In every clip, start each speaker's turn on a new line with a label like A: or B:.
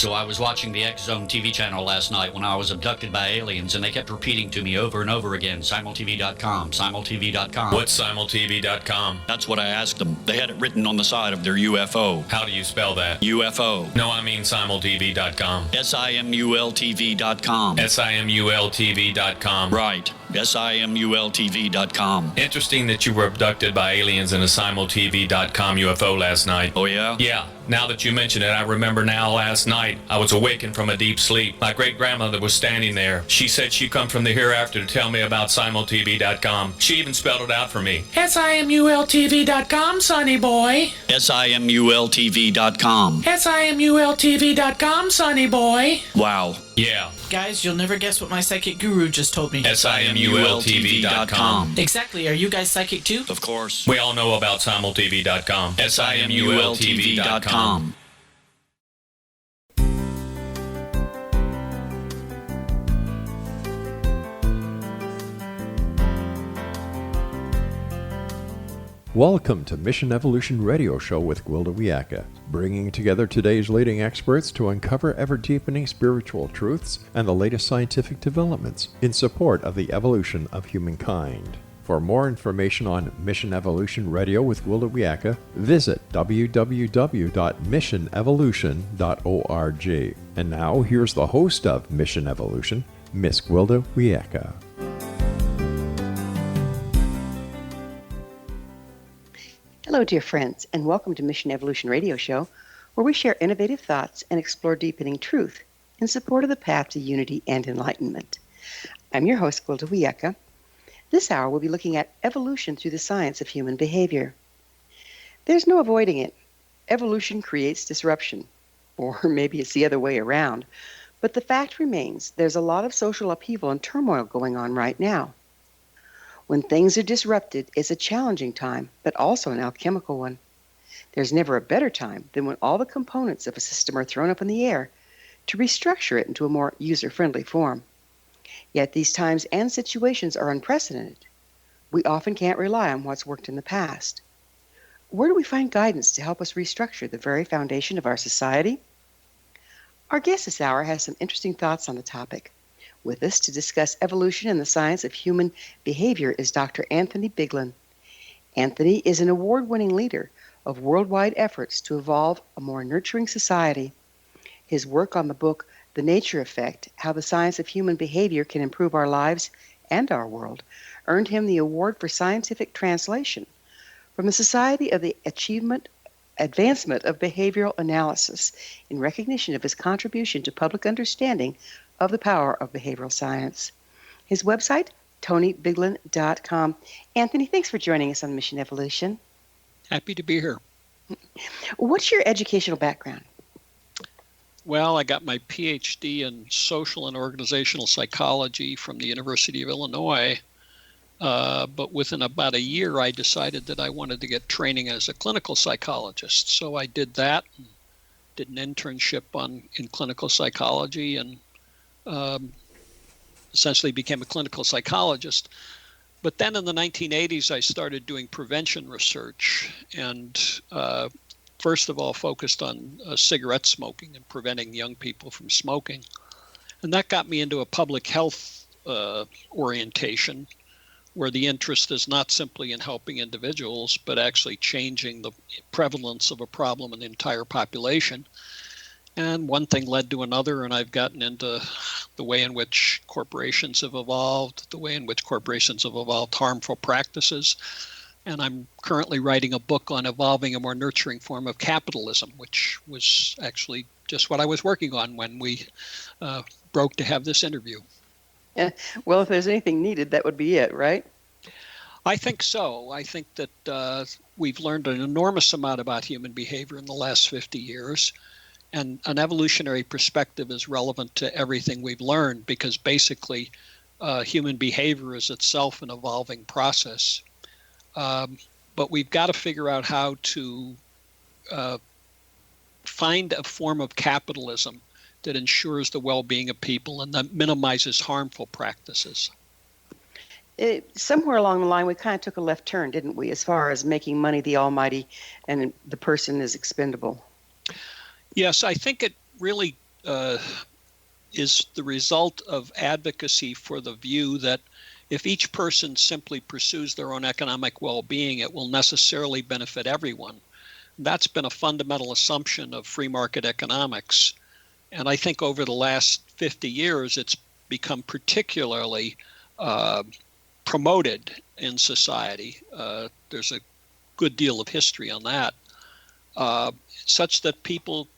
A: So I was watching the X Zone TV channel last night when I was abducted by aliens, and they kept repeating to me over and over again, simultv.com, simultv.com.
B: What's simultv.com?
A: That's what I asked them. They had it written on the side of their UFO.
B: How do you spell that?
A: UFO.
B: No, I mean simultv.com.
A: simultv.com.
B: simultv.com.
A: Right. simultv.com.
B: Interesting that you were abducted by aliens in a simultv.com UFO last night.
A: Oh, yeah?
B: Yeah. Now that you mention it, I remember now last night I was awakened from a deep sleep. My great-grandmother was standing there. She said she'd come from the hereafter to tell me about simultv.com. She even spelled it out for me. simultv.com, sonny boy.
A: simultv.com.
B: simultv.com, sonny boy.
A: Wow.
B: Yeah.
C: Guys, you'll never guess what my psychic guru just told me.
B: simultv.com.
C: Exactly. Are you guys psychic too?
A: Of course.
B: We all know about simultv.com. simultv.com.
D: Welcome to Mission Evolution Radio Show with Gwilda Wiyaka, bringing together today's leading experts to uncover ever-deepening spiritual truths and the latest scientific developments in support of the evolution of humankind. For more information on Mission Evolution Radio with Gwilda Wiyaka, visit www.missionevolution.org. And now, here's the host of Mission Evolution, Miss Gwilda Wiyaka.
E: Hello, dear friends, and welcome to Mission Evolution Radio Show, where we share innovative thoughts and explore deepening truth in support of the path to unity and enlightenment. I'm your host, Gwilda Wiyaka. This hour, we'll be looking at evolution through the science of human behavior. There's no avoiding it. Evolution creates disruption, or maybe it's the other way around. But the fact remains, there's a lot of social upheaval and turmoil going on right now. When things are disrupted, it's a challenging time, but also an alchemical one. There's never a better time than when all the components of a system are thrown up in the air to restructure it into a more user-friendly form. Yet these times and situations are unprecedented. We often can't rely on what's worked in the past. Where do we find guidance to help us restructure the very foundation of our society? Our guest this hour has some interesting thoughts on the topic. With us to discuss evolution and the science of human behavior is Dr. Anthony Biglan. Anthony is an award-winning leader of worldwide efforts to evolve a more nurturing society. His work on the book The Nature Effect, How the Science of Human Behavior Can Improve Our Lives and Our World, earned him the Award for Scientific Translation from the Society of the Advancement of Behavioral Analysis in recognition of his contribution to public understanding of the power of behavioral science. His website, TonyBiglan.com. Anthony, thanks for joining us on Mission Evolution.
F: Happy to be here.
E: What's your educational background?
F: Well, I got my PhD in social and organizational psychology from the University of Illinois, but within about a year, I decided that I wanted to get training as a clinical psychologist. So I did that, and did an internship in clinical psychology, and essentially became a clinical psychologist. But then in the 1980s, I started doing prevention research, and first of all focused on cigarette smoking and preventing young people from smoking. And that got me into a public health orientation, where the interest is not simply in helping individuals, but actually changing the prevalence of a problem in the entire population. And one thing led to another, and I've gotten into the way in which corporations have evolved, the way in which corporations have evolved harmful practices. And I'm currently writing a book on evolving a more nurturing form of capitalism, which was actually just what I was working on when we broke to have this interview.
E: Well, if there's anything needed, that would be it, right?
F: I think so. I think that we've learned an enormous amount about human behavior in the last 50 years. And an evolutionary perspective is relevant to everything we've learned, because basically human behavior is itself an evolving process. But we've got to figure out how to find a form of capitalism that ensures the well-being of people and that minimizes harmful practices.
E: Somewhere along the line, we kind of took a left turn, didn't we, as far as making money the almighty and the person is expendable?
F: Yes, I think it really is the result of advocacy for the view that if each person simply pursues their own economic well-being, it will necessarily benefit everyone. That's been a fundamental assumption of free market economics. And I think over the last 50 years, it's become particularly promoted in society. There's a good deal of history on that, such that people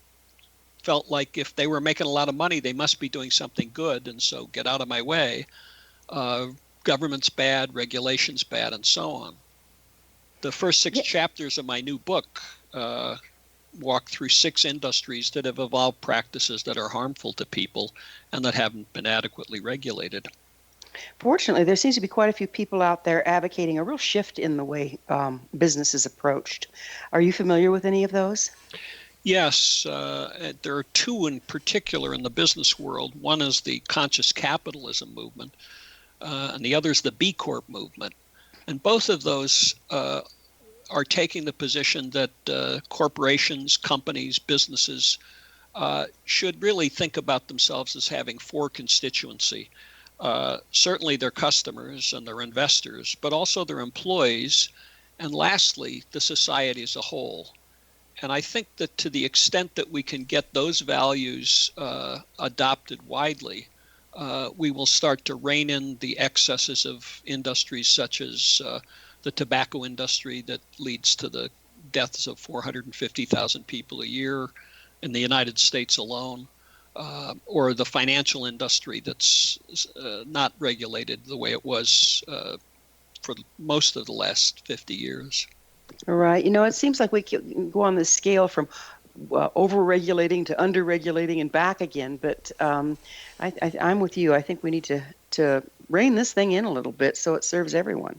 F: felt like if they were making a lot of money, they must be doing something good, and so get out of my way. Government's bad, regulation's bad, and so on. The first six chapters of my new book walk through 6 industries that have evolved practices that are harmful to people and that haven't been adequately regulated.
E: Fortunately, there seems to be quite a few people out there advocating a real shift in the way business is approached. Are you familiar with any of those?
F: Yes, there are 2 in particular in the business world. One is the conscious capitalism movement, and the other is the B Corp movement. And both of those are taking the position that corporations, companies, businesses should really think about themselves as having 4 constituency. Certainly their customers and their investors, but also their employees, and lastly, the society as a whole. And I think that to the extent that we can get those values adopted widely, we will start to rein in the excesses of industries such as the tobacco industry that leads to the deaths of 450,000 people a year in the United States alone, or the financial industry that's not regulated the way it was for most of the last 50 years.
E: Right. It seems like we can go on this scale from over-regulating to under-regulating and back again. But I'm with you. I think we need to rein this thing in a little bit so it serves everyone.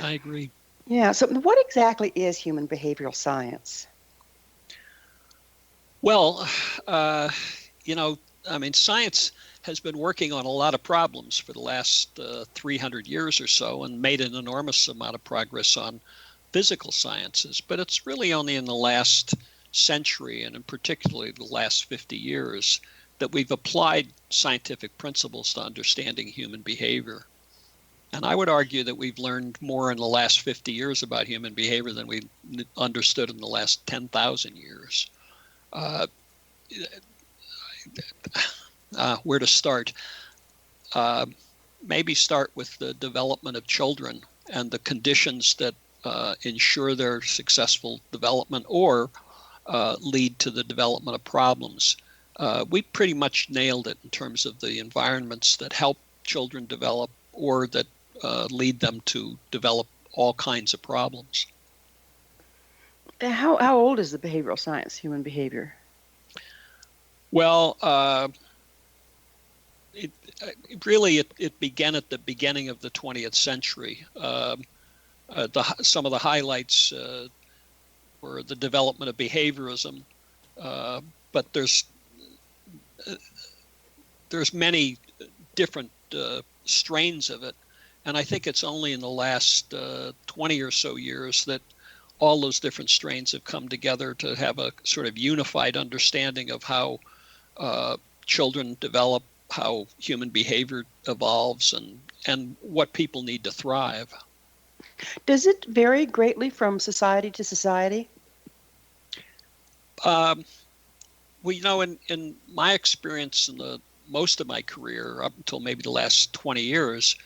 F: I agree.
E: Yeah. So what exactly is human behavioral science?
F: Well, science has been working on a lot of problems for the last 300 years or so and made an enormous amount of progress on physical sciences, but it's really only in the last century, and in particularly the last 50 years, that we've applied scientific principles to understanding human behavior. And I would argue that we've learned more in the last 50 years about human behavior than we understood in the last 10,000 years. Where to start? Maybe start with the development of children and the conditions that ensure their successful development or lead to the development of problems. We pretty much nailed it in terms of the environments that help children develop or that lead them to develop all kinds of problems.
E: How old is the behavioral science, human behavior?
F: Well, it began at the beginning of the 20th century. Some of the highlights were the development of behaviorism, but there's many different strains of it, and I think it's only in the last 20 or so years that all those different strains have come together to have a sort of unified understanding of how children develop, how human behavior evolves, and what people need to thrive.
E: Does it vary greatly from society to society?
F: Well, in my experience in most of my career, up until maybe the last 20 years,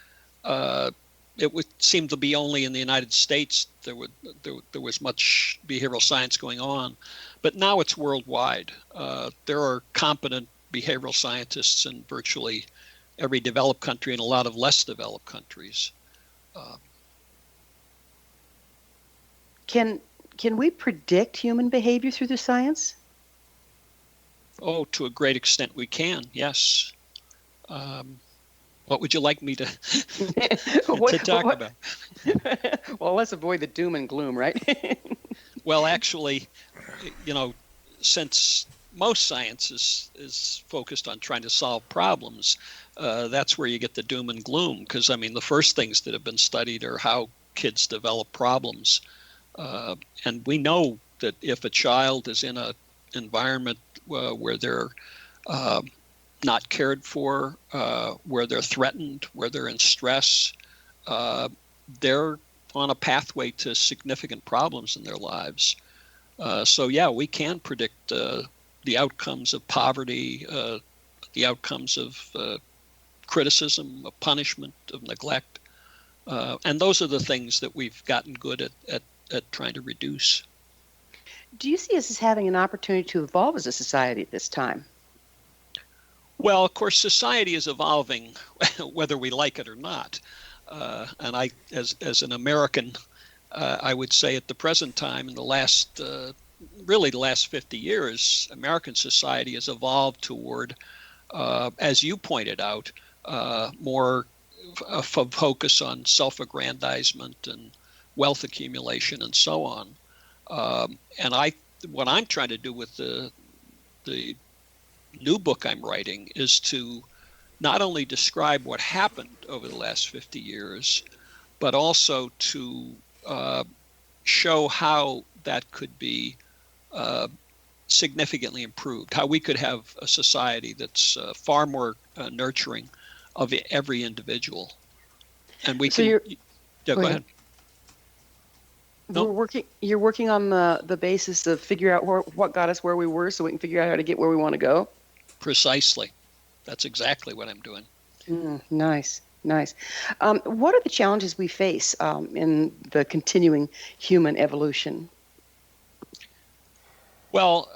F: it would seem to be only in the United States there was much behavioral science going on, but now it's worldwide. There are competent behavioral scientists in virtually every developed country and a lot of less developed countries.
E: Can we predict human behavior through the science?
F: Oh, to a great extent we can, yes. What would you like me to talk about?
E: Well, let's avoid the doom and gloom, right?
F: Well, actually, since most science is focused on trying to solve problems, that's where you get the doom and gloom. Because, the first things that have been studied are how kids develop problems. And we know that if a child is in an environment where they're not cared for, where they're threatened, where they're in stress, they're on a pathway to significant problems in their lives. So yeah, we can predict the outcomes of poverty, the outcomes of criticism, of punishment, of neglect. And those are the things that we've gotten good at trying to reduce.
E: Do you see us as having an opportunity to evolve as a society at this time?
F: Well, of course, society is evolving, whether we like it or not. And I, as an American, I would say at the present time, in the last, really the last 50 years, American society has evolved toward, as you pointed out, more focus on self-aggrandizement and wealth accumulation and so on. And what I'm trying to do with the new book I'm writing is to not only describe what happened over the last 50 years, but also to show how that could be significantly improved, how we could have a society that's far more nurturing of every individual. And we can... Go ahead.
E: You're working on the basis of figure out what got us where we were so we can figure out how to get where we want to go?
F: Precisely. That's exactly what I'm doing.
E: Nice. What are the challenges we face in the continuing human evolution?
F: Well,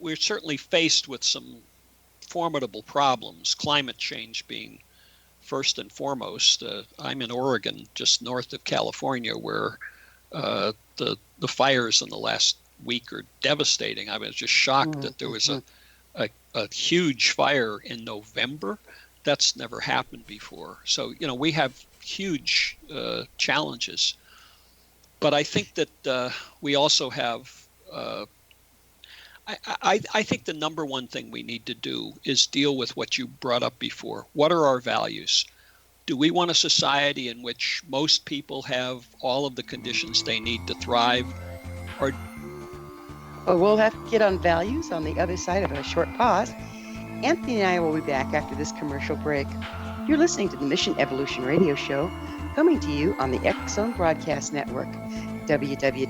F: we're certainly faced with some formidable problems, climate change being first and foremost. I'm in Oregon, just north of California, where the fires in the last week are devastating. I was just shocked that there was a huge fire in November. That's never happened before. So, we have huge challenges. But I think that we also have, I think the number one thing we need to do is deal with what you brought up before. What are our values? Do we want a society in which most people have all of the conditions they need to thrive? Or
E: Well, we'll have to get on values on the other side of a short pause. Anthony and I will be back after this commercial break. You're listening to the Mission Evolution Radio Show, coming to you on the X Zone Broadcast Network, www.xzbn.net.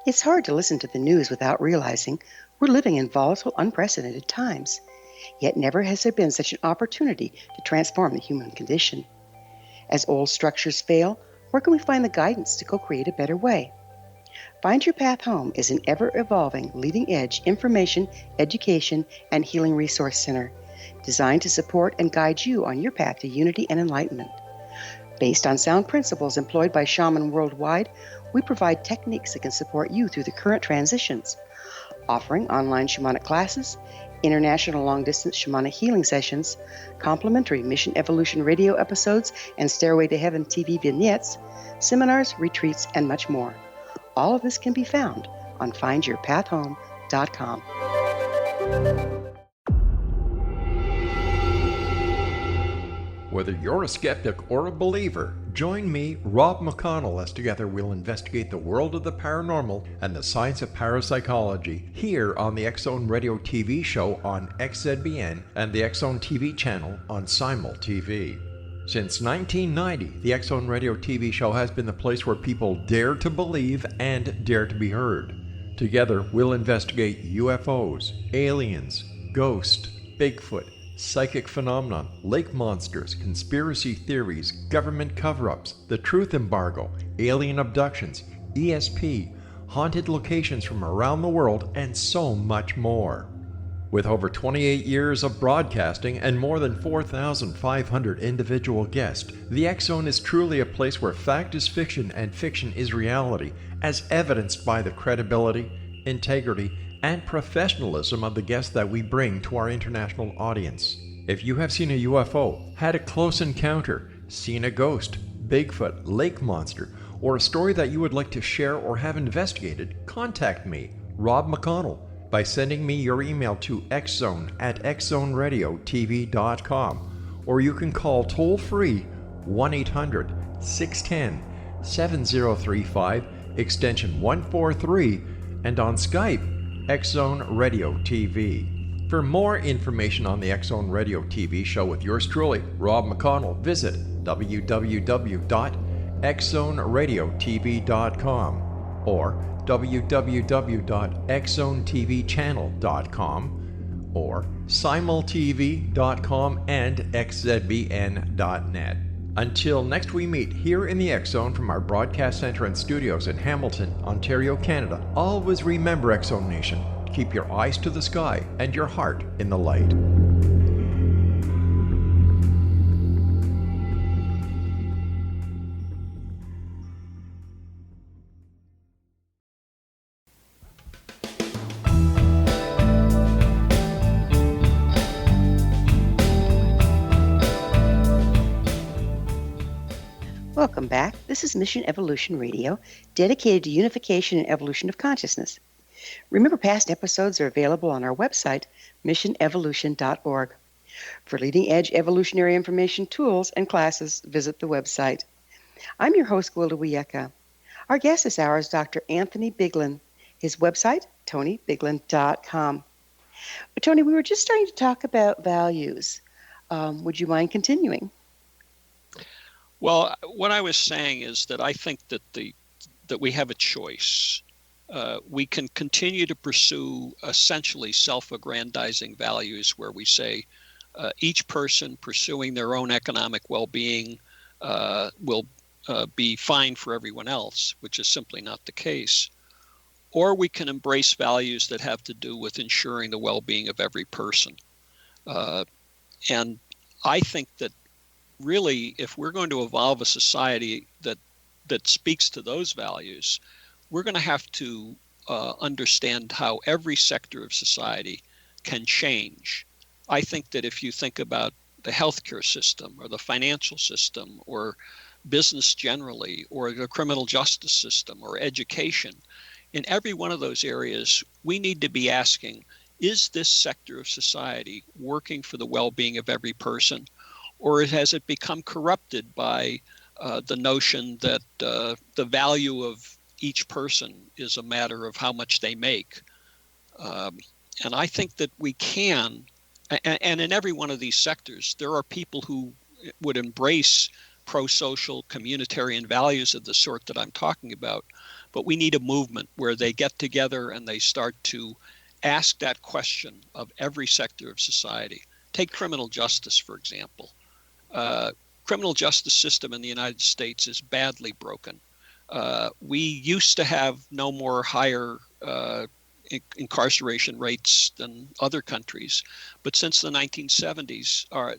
E: It's hard to listen to the news without realizing we're living in volatile, unprecedented times. Yet never has there been such an opportunity to transform the human condition. As old structures fail, where can we find the guidance to co-create a better way? Find Your Path Home is an ever-evolving, leading-edge information, education, and healing resource center designed to support and guide you on your path to unity and enlightenment. Based on sound principles employed by shamans worldwide, we provide techniques that can support you through the current transitions, offering online shamanic classes, international long-distance shamanic healing sessions, complimentary Mission Evolution radio episodes and Stairway to Heaven TV vignettes, seminars, retreats, and much more. All of this can be found on findyourpathhome.com.
D: Whether you're a skeptic or a believer, join me, Rob McConnell, as together we'll investigate the world of the paranormal and the science of parapsychology here on the X Zone Radio TV show on XZBN and the X Zone TV channel on Simul TV. Since 1990, the X Zone Radio TV show has been the place where people dare to believe and dare to be heard. Together, we'll investigate UFOs, aliens, ghosts, Bigfoot, psychic phenomenon, lake monsters, conspiracy theories, government cover-ups, the truth embargo, alien abductions, ESP, haunted locations from around the world, and so much more. With over 28 years of broadcasting and more than 4,500 individual guests, the X Zone is truly a place where fact is fiction and fiction is reality, as evidenced by the credibility, integrity, and professionalism of the guests that we bring to our international audience. If you have seen a UFO, had a close encounter, seen a ghost, Bigfoot, lake monster, or a story that you would like to share or have investigated, contact me, Rob McConnell, by sending me your email to xzone@xzoneradiotv.com, or you can call toll-free 1-800-610-7035, extension 143, and on Skype, Xzone Radio TV. For more information on the Xzone Radio TV show with yours truly, Rob McConnell, visit www.xzoneradiotv.com or www.xzonetvchannel.com or simultv.com and xzbn.net. Until next we meet here in the X Zone from our broadcast center and studios in Hamilton, Ontario, Canada, always remember, X Zone Nation, keep your eyes to the sky and your heart in the light.
E: Welcome back. This is Mission Evolution Radio, dedicated to unification and evolution of consciousness. Remember, past episodes are available on our website, missionevolution.org. For leading-edge evolutionary information, tools, and classes, visit the website. I'm your host, Gwilda Wiyaka. Our guest this hour is Dr. Anthony Biglan. His website, tonybiglan.com. Tony, we were just starting to talk about values. Would you mind continuing?
F: Well, what I was saying is that I think that we have a choice. We can continue to pursue essentially self-aggrandizing values where we say each person pursuing their own economic well-being will be fine for everyone else, which is simply not the case. Or we can embrace values that have to do with ensuring the well-being of every person. And I think that really, if we're going to evolve a society that speaks to those values, we're going to have to understand how every sector of society can change. I think that if you think about the healthcare system or the financial system or business generally or the criminal justice system or education, in every one of those areas, we need to be asking, is this sector of society working for the well-being of every person? Or has it become corrupted by the notion that the value of each person is a matter of how much they make? And I think that we can, and in every one of these sectors, there are people who would embrace pro-social communitarian values of the sort that I'm talking about. But we need a movement where they get together and they start to ask that question of every sector of society. Take criminal justice, for example. Criminal justice system in the United States is badly broken. We used to have no more higher incarceration rates than other countries, but since the 1970s, our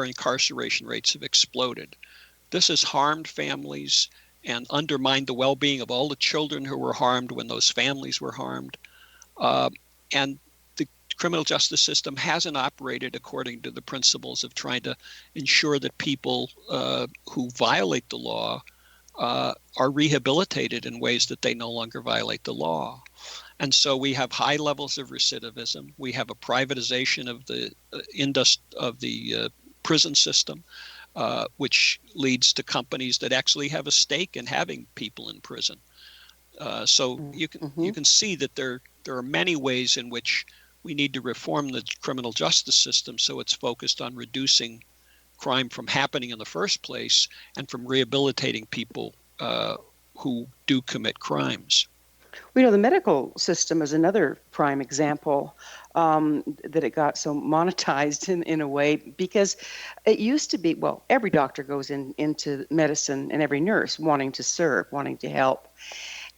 F: incarceration rates have exploded. This has harmed families and undermined the well-being of all the children who were harmed when those families were harmed. And the criminal justice system hasn't operated according to the principles of trying to ensure that people who violate the law are rehabilitated in ways that they no longer violate the law. And so we have high levels of recidivism. We have a privatization of the prison system, which leads to companies that actually have a stake in having people in prison. So you can see that there are many ways in which we need to reform the criminal justice system so it's focused on reducing crime from happening in the first place and from rehabilitating people who do commit crimes.
E: We know the medical system is another prime example that it got so monetized in a way, because it used to be, well, every doctor goes into medicine and every nurse wanting to serve, wanting to help.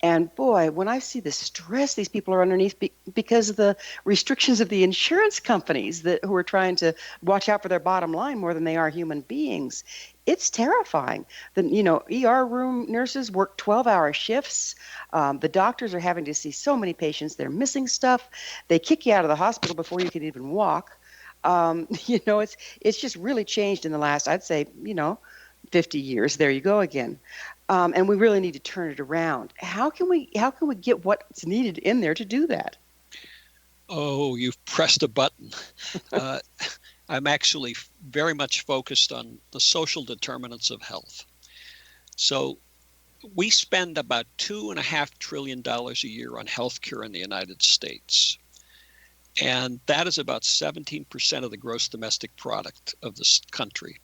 E: And boy, when I see the stress these people are underneath because of the restrictions of the insurance companies who are trying to watch out for their bottom line more than they are human beings, it's terrifying. ER room nurses work 12-hour shifts. The doctors are having to see so many patients. They're missing stuff. They kick you out of the hospital before you can even walk. It's just really changed in the last, I'd say, 50 years. There you go again. And we really need to turn it around. How can we get what's needed in there to do that?
F: Oh, you've pressed a button. I'm actually very much focused on the social determinants of health. So we spend about $2.5 trillion a year on healthcare in the United States. And that is about 17% of the gross domestic product of this country.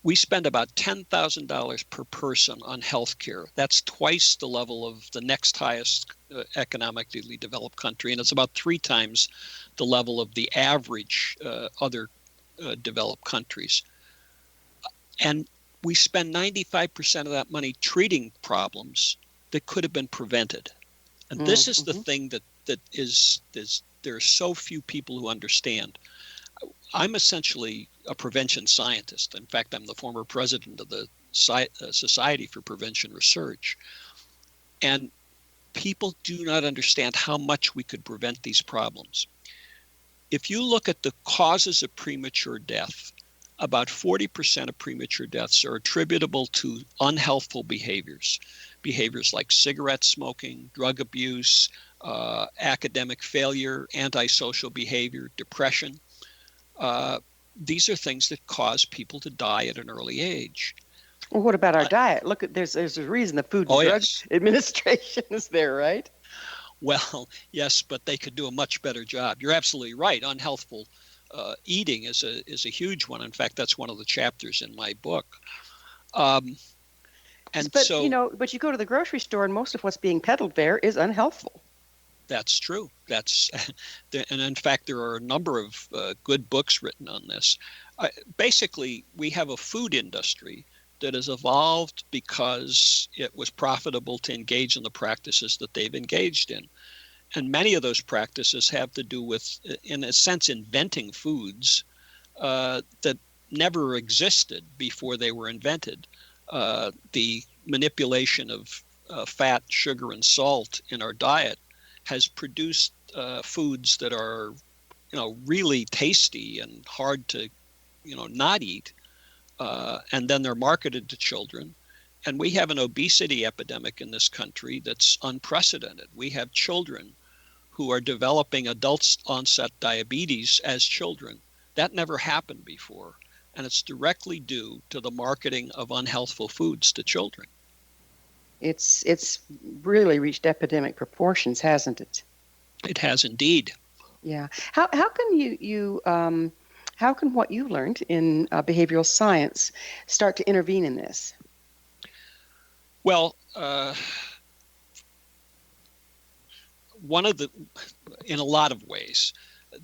F: We spend about $10,000 per person on healthcare. That's twice the level of the next highest economically developed country, and it's about 3 times the level of the average other developed countries. And we spend 95% of that money treating problems that could have been prevented. And this is the thing that is there are so few people who understand. I'm essentially a prevention scientist. In fact, I'm the former president of the Society for Prevention Research. And people do not understand how much we could prevent these problems. If you look at the causes of premature death, about 40% of premature deaths are attributable to unhealthful behaviors. Behaviors like cigarette smoking, drug abuse, academic failure, antisocial behavior, depression. These are things that cause people to die at an early age.
E: Well, what about our diet? Look, there's a reason the Food and Drug Administration is there, right?
F: Well, yes, but they could do a much better job. You're absolutely right. Unhealthful eating is a huge one. In fact, that's one of the chapters in my book. But
E: you go to the grocery store and most of what's being peddled there is unhealthful.
F: That's true. And in fact, there are a number of good books written on this. Basically, we have a food industry that has evolved because it was profitable to engage in the practices that they've engaged in. And many of those practices have to do with, in a sense, inventing foods that never existed before they were invented. The manipulation of fat, sugar, and salt in our diet has produced foods that are, really tasty and hard to, not eat. And then they're marketed to children. And we have an obesity epidemic in this country that's unprecedented. We have children who are developing adult onset diabetes as children. That never happened before. And it's directly due to the marketing of unhealthful foods to children.
E: It's really reached epidemic proportions, hasn't it?
F: It has indeed.
E: Yeah. How can how can what you learned in behavioral science start to intervene in this?
F: Well, in a lot of ways,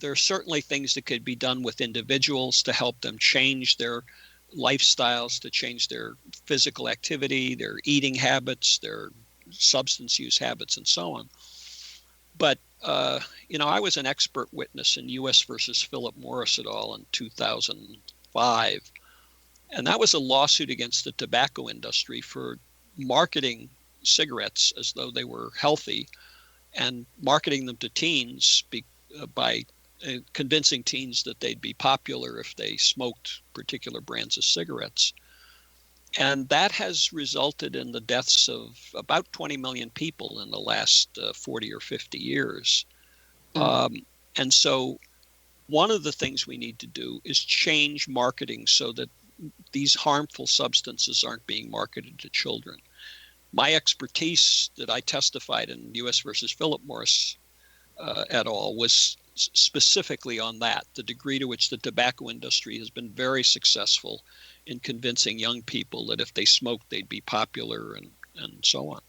F: there are certainly things that could be done with individuals to help them change their lifestyles, to change their physical activity, their eating habits, their substance use habits, and so on. But, I was an expert witness in U.S. versus Philip Morris et al. In 2005. And that was a lawsuit against the tobacco industry for marketing cigarettes as though they were healthy and marketing them to teens by convincing teens that they'd be popular if they smoked particular brands of cigarettes. And that has resulted in the deaths of about 20 million people in the last 40 or 50 years. And so one of the things we need to do is change marketing so that these harmful substances aren't being marketed to children. My expertise that I testified in U.S. versus Philip Morris et al. Was specifically on that, the degree to which the tobacco industry has been very successful in convincing young people that if they smoked, they'd be popular and so on.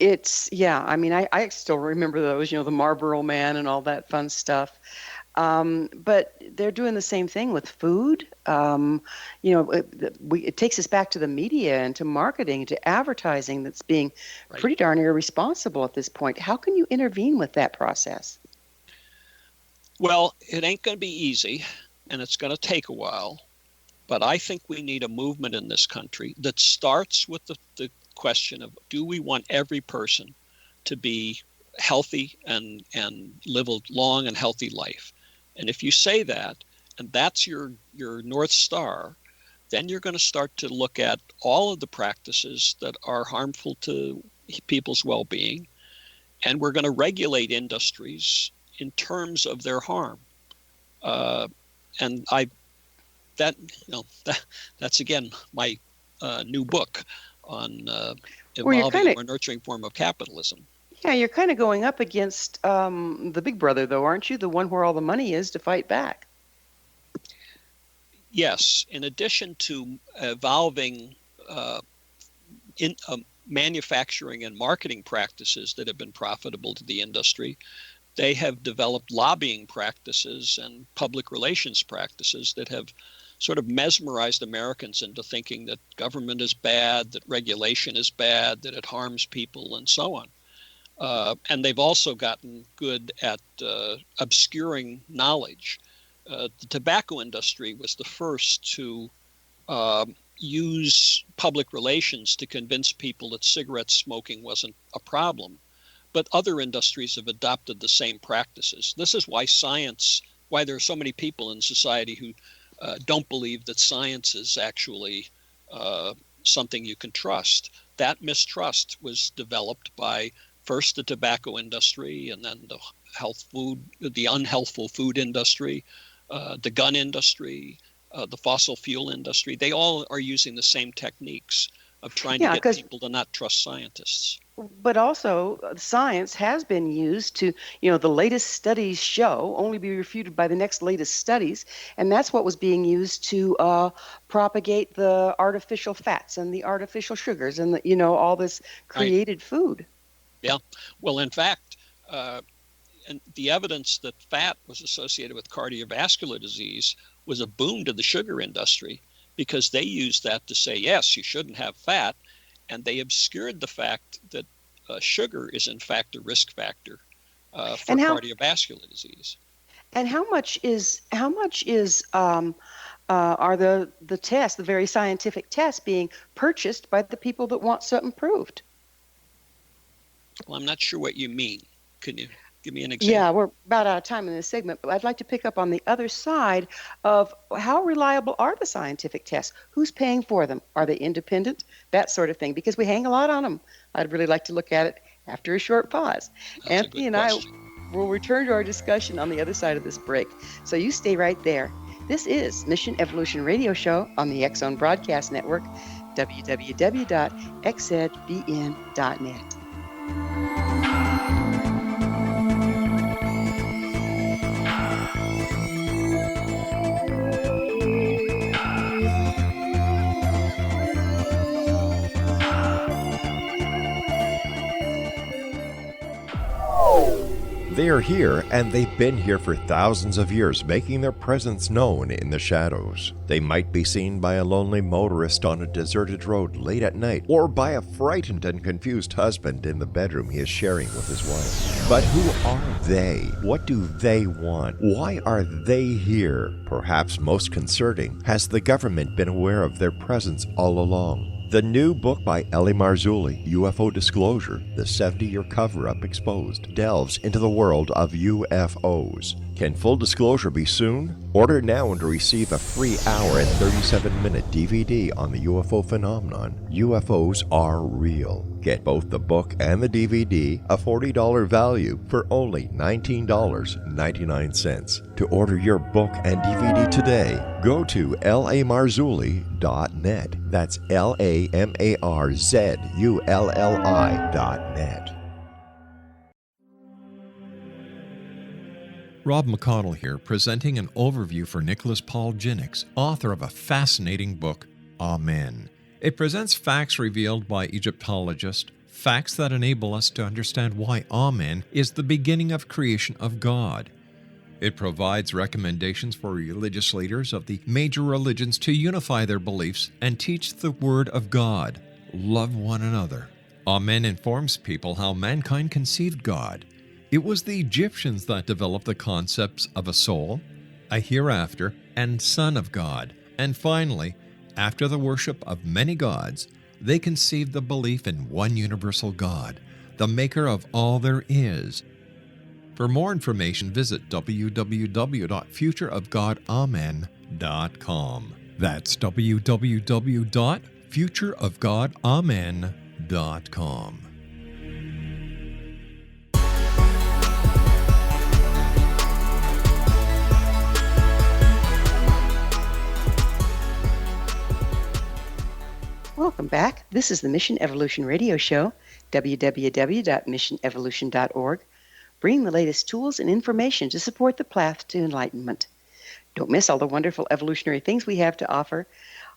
F: I still remember those, the Marlboro Man and all that fun stuff. But they're doing the same thing with food.
E: It takes us back to the media and to marketing, to advertising that's being pretty darn irresponsible at this point. How can you intervene with that process?
F: Well, it ain't going to be easy, and it's going to take a while. But I think we need a movement in this country that starts with the question of, do we want every person to be healthy and live a long and healthy life? And if you say that, and that's your North Star, then you're going to start to look at all of the practices that are harmful to people's well-being, and we're going to regulate industries in terms of their harm. That's again my new book on evolving a more nurturing form of capitalism.
E: Yeah, you're kind of going up against the big brother, though, aren't you? The one where all the money is to fight back.
F: Yes. In addition to evolving manufacturing and marketing practices that have been profitable to the industry, they have developed lobbying practices and public relations practices that have sort of mesmerized Americans into thinking that government is bad, that regulation is bad, that it harms people, and so on. And they've also gotten good at obscuring knowledge. The tobacco industry was the first to use public relations to convince people that cigarette smoking wasn't a problem. But other industries have adopted the same practices. This is why there are so many people in society who don't believe that science is actually something you can trust. That mistrust was developed by first the tobacco industry, and then the unhealthful food industry, the gun industry, the fossil fuel industry. They all are using the same techniques of trying to get people to not trust scientists.
E: But also, science has been used to, the latest studies show, only be refuted by the next latest studies, and that's what was being used to propagate the artificial fats and the artificial sugars and all this created food.
F: Yeah. Well, in fact, and the evidence that fat was associated with cardiovascular disease was a boon to the sugar industry, because they used that to say, yes, you shouldn't have fat, and they obscured the fact that sugar is in fact a risk factor for cardiovascular disease.
E: And how much are the tests, the very scientific tests, being purchased by the people that want something proved?
F: Well, I'm not sure what you mean. Can you give me an example?
E: Yeah, we're about out of time in this segment, but I'd like to pick up on the other side of how reliable are the scientific tests? Who's paying for them? Are they independent? That sort of thing, because we hang a lot on them. I'd really like to look at it after a short pause.
F: That's
E: Anthony and I will return to our discussion on the other side of this break. So you stay right there. This is Mission Evolution Radio Show on the X Zone Broadcast Network, www.xzbn.net.
D: They are here, and they've been here for thousands of years, making their presence known in the shadows. They might be seen by a lonely motorist on a deserted road late at night, or by a frightened and confused husband in the bedroom he is sharing with his wife. But who are they? What do they want? Why are they here? Perhaps most concerning, has the government been aware of their presence all along? The new book by Ellie Marzulli, UFO Disclosure, the 70-year cover-up exposed, delves into the world of UFOs. Can full disclosure be soon? Order now and receive a free hour and 37-minute DVD on the UFO phenomenon. UFOs are real. Get both the book and the DVD, a $40 value, for only $19.99. To order your book and DVD today, go to lamarzulli.net. That's LAMARZULLI.net.
G: Rob McConnell here, presenting an overview for Nicholas Paul Jennings, author of a fascinating book, Amen. It presents facts revealed by Egyptologists, facts that enable us to understand why Amen is the beginning of creation of God. It provides recommendations for religious leaders of the major religions to unify their beliefs and teach the Word of God. Love one another. Amen informs people how mankind conceived God. It was the Egyptians that developed the concepts of a soul, a hereafter, and Son of God. And finally, after the worship of many gods, they conceived the belief in one universal God, the maker of all there is. For more information, visit www.futureofgodamen.com. That's www.futureofgodamen.com.
E: Welcome back. This is the Mission Evolution Radio Show, www.missionevolution.org, bringing the latest tools and information to support the path to enlightenment. Don't miss all the wonderful evolutionary things we have to offer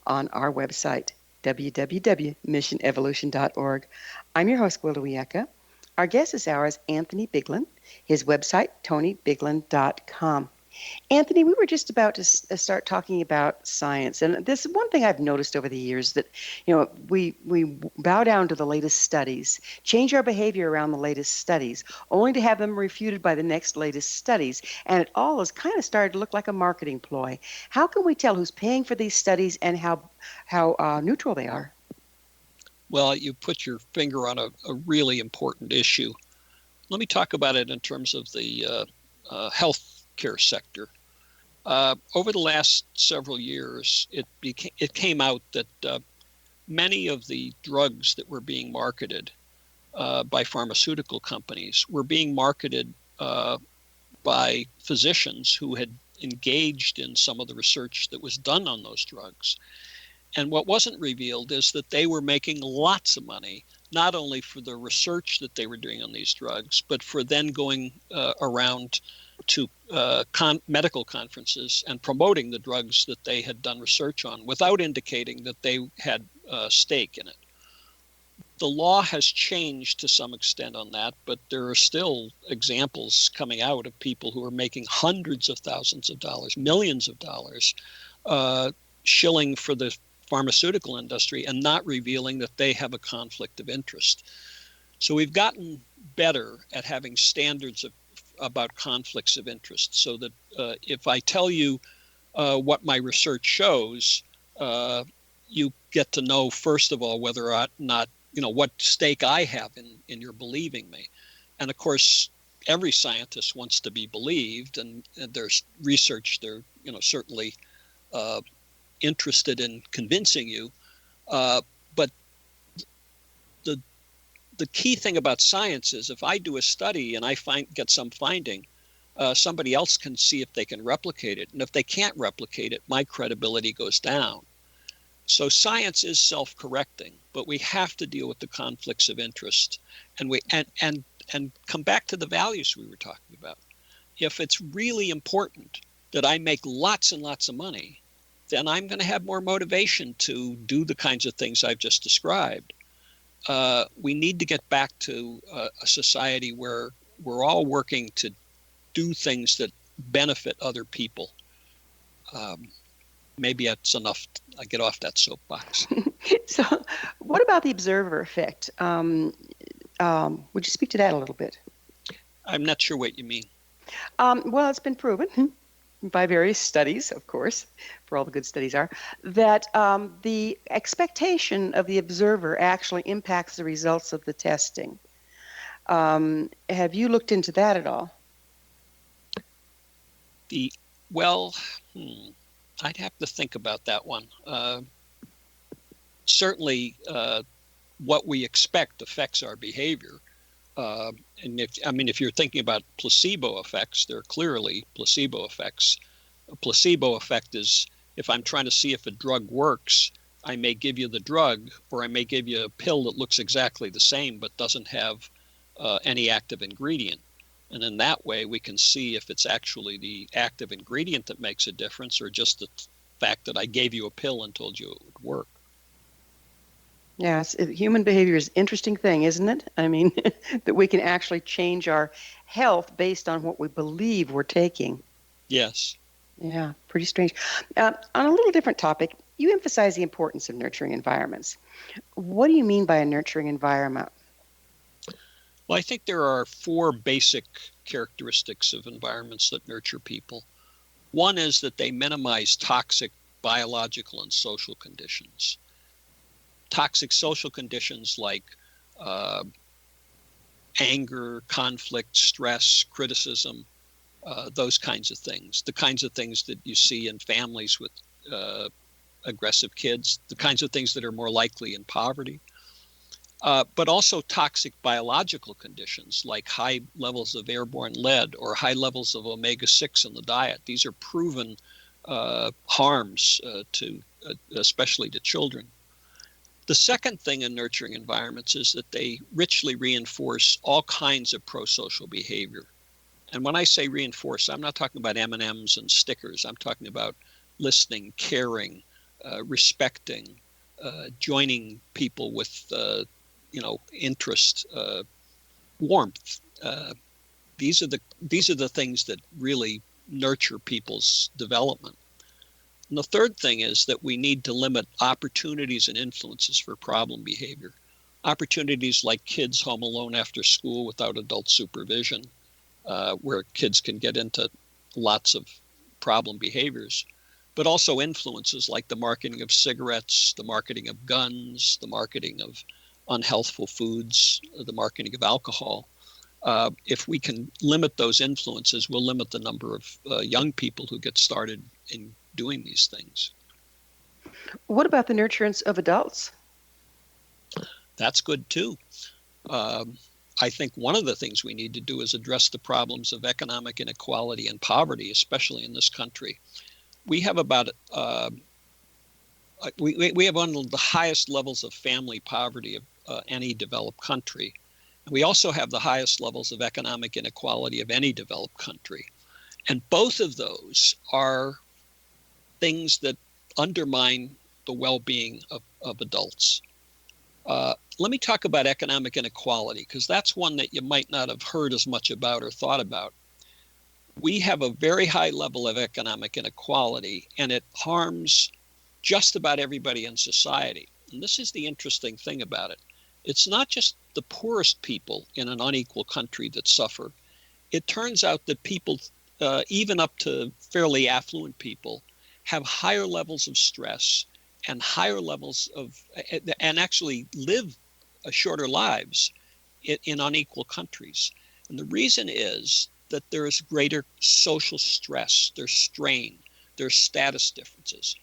E: on our website, www.missionevolution.org. I'm your host, Gwilda Wiyaka. Our guest this hour is Anthony Biglan. His website, tonybiglan.com. Anthony, we were just about to start talking about science, and this is one thing I've noticed over the years that, we bow down to the latest studies, change our behavior around the latest studies, only to have them refuted by the next latest studies, and it all has kind of started to look like a marketing ploy. How can we tell who's paying for these studies and how neutral they are?
F: Well, you put your finger on a really important issue. Let me talk about it in terms of the health care sector. Over the last several years, it came out that many of the drugs that were being marketed by pharmaceutical companies were being marketed by physicians who had engaged in some of the research that was done on those drugs. And what wasn't revealed is that they were making lots of money, not only for the research that they were doing on these drugs, but for then going around to medical conferences and promoting the drugs that they had done research on without indicating that they had a stake in it. The law has changed to some extent on that, but there are still examples coming out of people who are making hundreds of thousands of dollars, millions of dollars, shilling for the pharmaceutical industry and not revealing that they have a conflict of interest. So we've gotten better at having standards about conflicts of interest, so that if I tell you what my research shows, you get to know, first of all, whether or not, what stake I have in your believing me. And of course, every scientist wants to be believed, and there's research, they're certainly interested in convincing you. But the key thing about science is if I do a study and I get some finding, somebody else can see if they can replicate it. And if they can't replicate it, my credibility goes down. So science is self-correcting, but we have to deal with the conflicts of interest, and come back to the values we were talking about. If it's really important that I make lots and lots of money, then I'm going to have more motivation to do the kinds of things I've just described. We need to get back to a society where we're all working to do things that benefit other people. Maybe that's enough. I get off that soapbox.
E: So what about the observer effect? Would you speak to that a little bit?
F: I'm not sure what you mean.
E: Well, it's been proven by various studies, of course, for all the good studies are, that the expectation of the observer actually impacts the results of the testing. Have you looked into that at all?
F: I'd have to think about that one. Certainly, what we expect affects our behavior. And if you're thinking about placebo effects, there are clearly placebo effects. A placebo effect is if I'm trying to see if a drug works, I may give you the drug, or I may give you a pill that looks exactly the same but doesn't have any active ingredient. And in that way, we can see if it's actually the active ingredient that makes a difference, or just the fact that I gave you a pill and told you it would work.
E: Yes, human behavior is an interesting thing, isn't it? I mean, that we can actually change our health based on what we believe we're taking.
F: Yes.
E: Yeah, pretty strange. On a little different topic, you emphasize the importance of nurturing environments. What do you mean by a nurturing environment?
F: Well, I think there are four basic characteristics of environments that nurture people. One is that they minimize toxic biological and social conditions. Toxic social conditions like uh, anger, conflict, stress, criticism, those kinds of things. The kinds of things that you see in families with aggressive kids, the kinds of things that are more likely in poverty. But also toxic biological conditions like high levels of airborne lead or high levels of omega-6 in the diet. These are proven harms to especially to children. The second thing in nurturing environments is that they richly reinforce all kinds of pro-social behavior. And when I say reinforce, I'm not talking about M&Ms and stickers. I'm talking about listening, caring, respecting, joining people with interest, warmth. These are the things that really nurture people's development. And the third thing is that we need to limit opportunities and influences for problem behavior. Opportunities like kids home alone after school without adult supervision, where kids can get into lots of problem behaviors, but also influences like the marketing of cigarettes, the marketing of guns, the marketing of unhealthful foods, the marketing of alcohol. If we can limit those influences, we'll limit the number of young people who get started in doing these things.
E: What about the nurturance of adults?
F: That's good too. I think one of the things we need to do is address the problems of economic inequality and poverty, especially in this country. We have about we have one of the highest levels of family poverty of any developed country. We also have the highest levels of economic inequality of any developed country. And both of those are things that undermine the well-being of adults. Let me talk about economic inequality, because that's one that you might not have heard as much about or thought about. We have a very high level of economic inequality, and it harms just about everybody in society. And this is the interesting thing about it. It's not just the poorest people in an unequal country that suffer. It turns out that people, even up to fairly affluent people, have higher levels of stress and higher levels of, and actually live shorter lives in unequal countries. And the reason is that there is greater social stress, there's strain, there's status differences.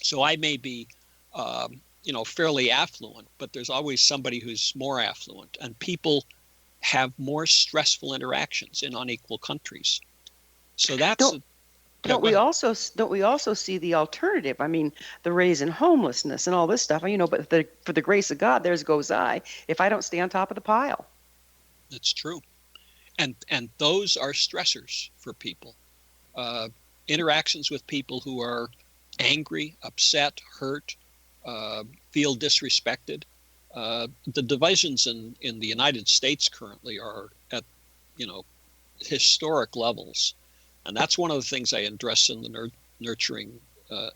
F: So I may be, fairly affluent, but there's always somebody who's more affluent, and people have more stressful interactions in unequal countries. So that's.
E: Don't we also see the alternative? I mean, the raise in homelessness and all this stuff. But for the grace of God, there goes I. If I don't stay on top of the pile.
F: That's true, and those are stressors for people. Interactions with people who are angry, upset, hurt, feel disrespected. The divisions in the United States currently are at historic levels. And that's one of the things I address in the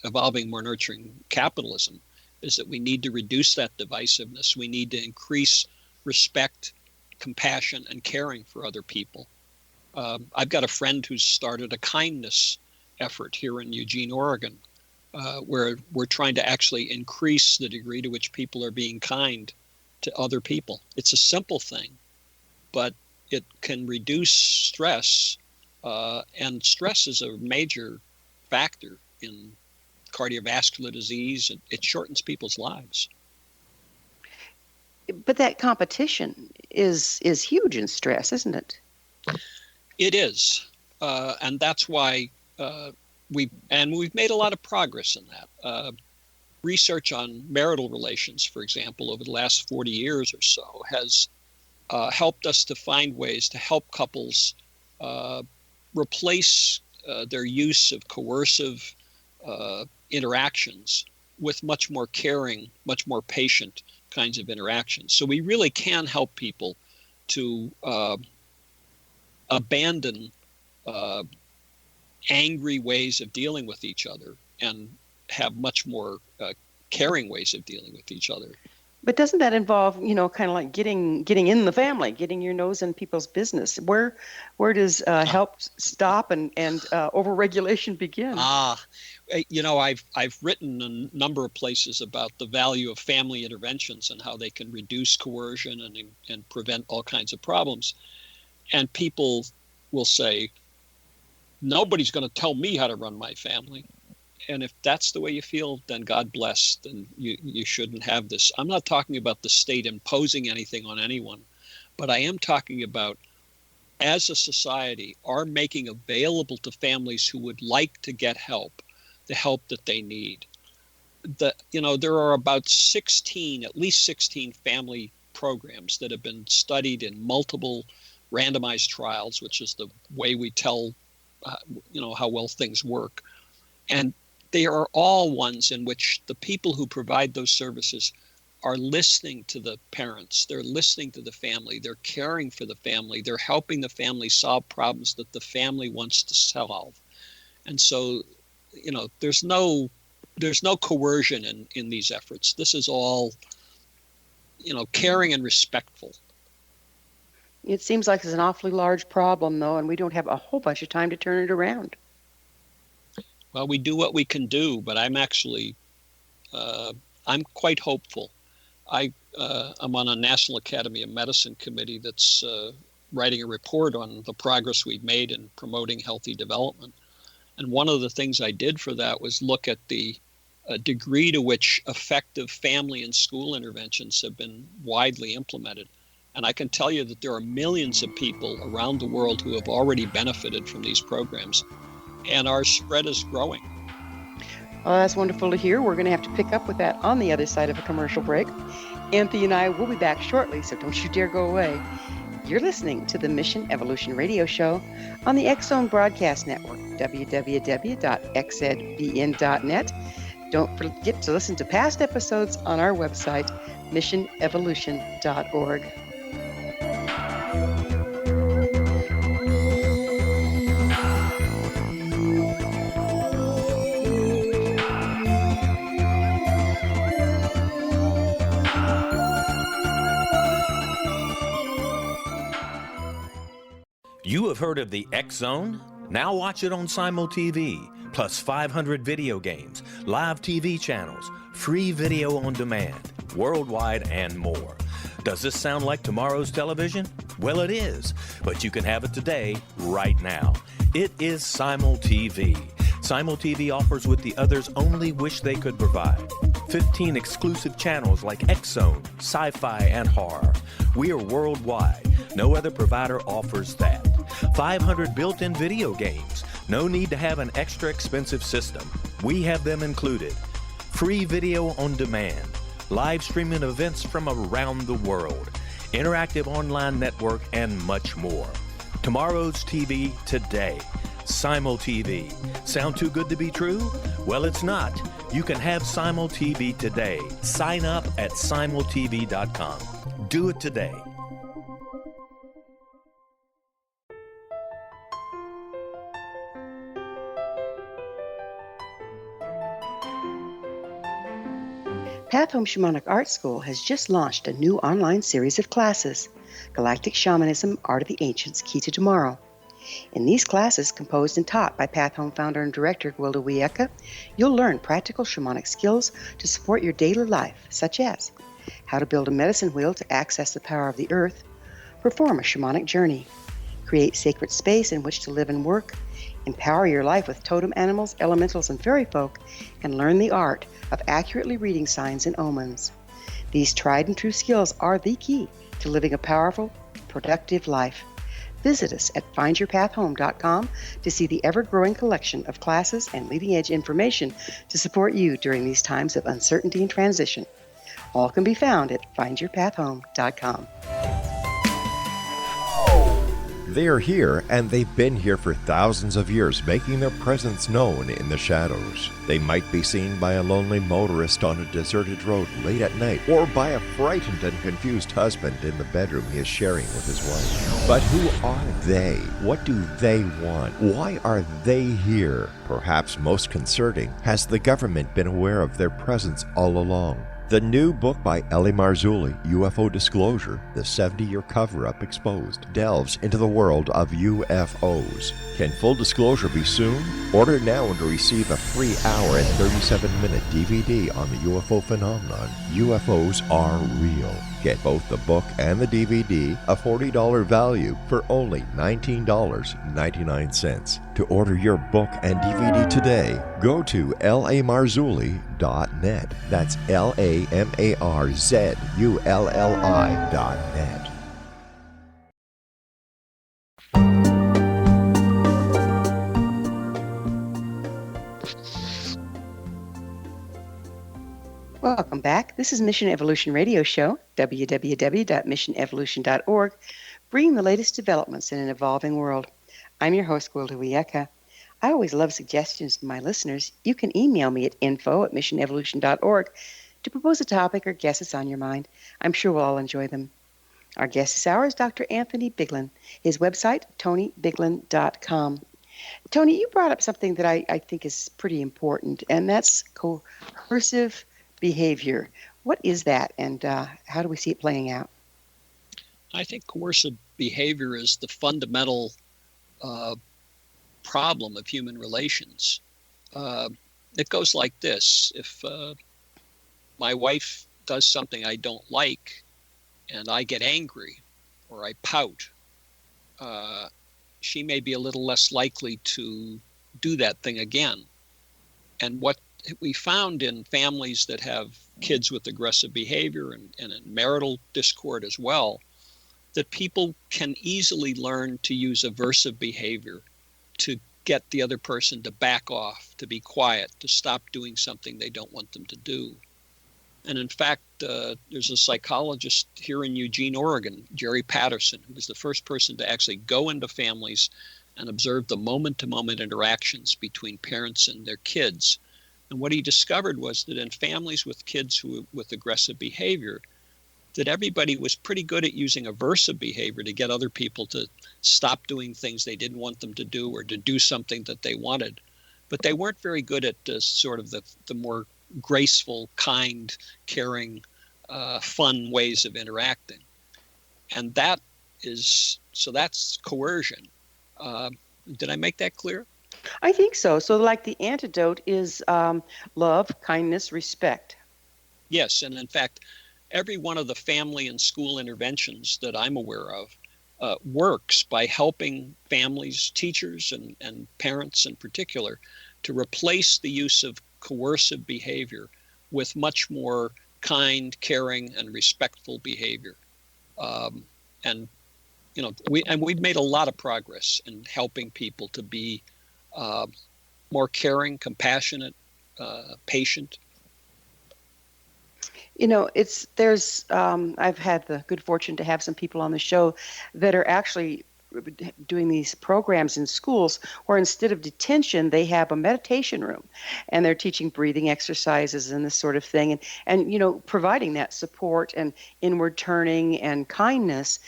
F: evolving more nurturing capitalism, is that we need to reduce that divisiveness. We need to increase respect, compassion, and caring for other people. I've got a friend who's started a kindness effort here in Eugene, Oregon, where we're trying to actually increase the degree to which people are being kind to other people. It's a simple thing, but it can reduce stress. And stress is a major factor in cardiovascular disease. It shortens people's lives.
E: But that competition is huge in stress, isn't it?
F: It is, and that's why we've made a lot of progress in that. Research on marital relations, for example, over the last 40 years or so, has helped us to find ways to help couples replace their use of coercive interactions with much more caring, much more patient kinds of interactions. So we really can help people to abandon angry ways of dealing with each other and have much more caring ways of dealing with each other.
E: But doesn't that involve, kind of like getting in the family, getting your nose in people's business? Where does help stop and overregulation begin?
F: I've written a number of places about the value of family interventions and how they can reduce coercion and prevent all kinds of problems. And people will say, nobody's going to tell me how to run my family. And if that's the way you feel, then God bless, then you shouldn't have this. I'm not talking about the state imposing anything on anyone, but I am talking about, as a society, are making available to families who would like to get help, the help that they need. There are about at least 16 family programs that have been studied in multiple randomized trials, which is the way we tell, how well things work. And they are all ones in which the people who provide those services are listening to the parents. They're listening to the family. They're caring for the family. They're helping the family solve problems that the family wants to solve. And so, there's no coercion in these efforts. This is all, caring and respectful.
E: It seems like it's an awfully large problem, though, and we don't have a whole bunch of time to turn it around.
F: Well, we do what we can do, but I'm actually, I'm quite hopeful. I'm on a National Academy of Medicine committee that's writing a report on the progress we've made in promoting healthy development. And one of the things I did for that was look at the degree to which effective family and school interventions have been widely implemented. And I can tell you that there are millions of people around the world who have already benefited from these programs. And our spread is growing.
E: Well, that's wonderful to hear. We're going to have to pick up with that on the other side of a commercial break. Anthony and I will be back shortly, so don't you dare go away. You're listening to the Mission Evolution Radio Show on the X-Zone Broadcast Network, www.xzbn.net. Don't forget to listen to past episodes on our website, missionevolution.org.
H: You have heard of the X-Zone? Now watch it on Simul TV, plus 500 video games, live TV channels, free video on demand, worldwide, and more. Does this sound like tomorrow's television? Well, it is, but you can have it today, right now. It is Simul TV. Simul TV offers what the others only wish they could provide. 15 exclusive channels like X-Zone, Sci-Fi, and Horror. We are worldwide. No other provider offers that. 500 built-in video games. No need to have an extra expensive system. We have them included. Free video on demand. Live streaming events from around the world. Interactive online network, and much more. Tomorrow's TV today. Simul TV. Sound too good to be true? Well, it's not. You can have Simul TV today. Sign up at simultv.com. Do it today.
E: Path Home Shamanic Art School has just launched a new online series of classes, Galactic Shamanism, Art of the Ancients, Key to Tomorrow. In these classes, composed and taught by Path Home founder and director Gwilda Wiyaka, you'll learn practical shamanic skills to support your daily life, such as how to build a medicine wheel to access the power of the earth, perform a shamanic journey, create sacred space in which to live and work, empower your life with totem animals, elementals, and fairy folk, and learn the art of accurately reading signs and omens. These tried and true skills are the key to living a powerful, productive life. Visit us at findyourpathhome.com to see the ever-growing collection of classes and leading-edge information to support you during these times of uncertainty and transition. All can be found at findyourpathhome.com.
D: They are here, and they've been here for thousands of years, making their presence known in the shadows. They might be seen by a lonely motorist on a deserted road late at night, or by a frightened and confused husband in the bedroom he is sharing with his wife. But who are they? What do they want? Why are they here? Perhaps most concerning, has the government been aware of their presence all along? The new book by Ellie Marzulli, UFO Disclosure, The 70-Year Cover-Up Exposed, delves into the world of UFOs. Can full disclosure be soon? Order now and receive a free hour and 37-minute DVD on the UFO phenomenon. UFOs are real. Get both the book and the DVD, a $40 value, for only $19.99. To order your book and DVD today, go to lamarzulli.net. That's LAMARZULLI.net.
E: Welcome back. This is Mission Evolution Radio Show, www.missionevolution.org, bringing the latest developments in an evolving world. I'm your host, Gwilda Wiyaka. I always love suggestions from my listeners. You can email me at info@missionevolution.org to propose a topic or guess that's on your mind. I'm sure we'll all enjoy them. Our guest this hour is Dr. Anthony Biglan. His website, tonybiglan.com. Tony, you brought up something that I think is pretty important, and that's coercive behavior. What is that, and how do we see it playing out?
F: I think coercive behavior is the fundamental problem of human relations. It goes like this. If my wife does something I don't like and I get angry or I pout, she may be a little less likely to do that thing again. And what we found in families that have kids with aggressive behavior and in marital discord as well, that people can easily learn to use aversive behavior to get the other person to back off, to be quiet, to stop doing something they don't want them to do. And in fact, there's a psychologist here in Eugene, Oregon, Jerry Patterson, who was the first person to actually go into families and observe the moment-to-moment interactions between parents and their kids. And what he discovered was that in families with kids with aggressive behavior, that everybody was pretty good at using aversive behavior to get other people to stop doing things they didn't want them to do or to do something that they wanted. But they weren't very good at sort of the more graceful, kind, caring, fun ways of interacting. And that's coercion. Did I make that clear?
E: I think so. So like the antidote is love, kindness, respect.
F: Yes, and in fact, every one of the family and school interventions that I'm aware of works by helping families, teachers, and parents in particular to replace the use of coercive behavior with much more kind, caring, and respectful behavior. We've made a lot of progress in helping people to be more caring, compassionate, patient.
E: You know, I've had the good fortune to have some people on the show that are actually doing these programs in schools where instead of detention, they have a meditation room and they're teaching breathing exercises and this sort of thing. And providing that support and inward turning and kindness.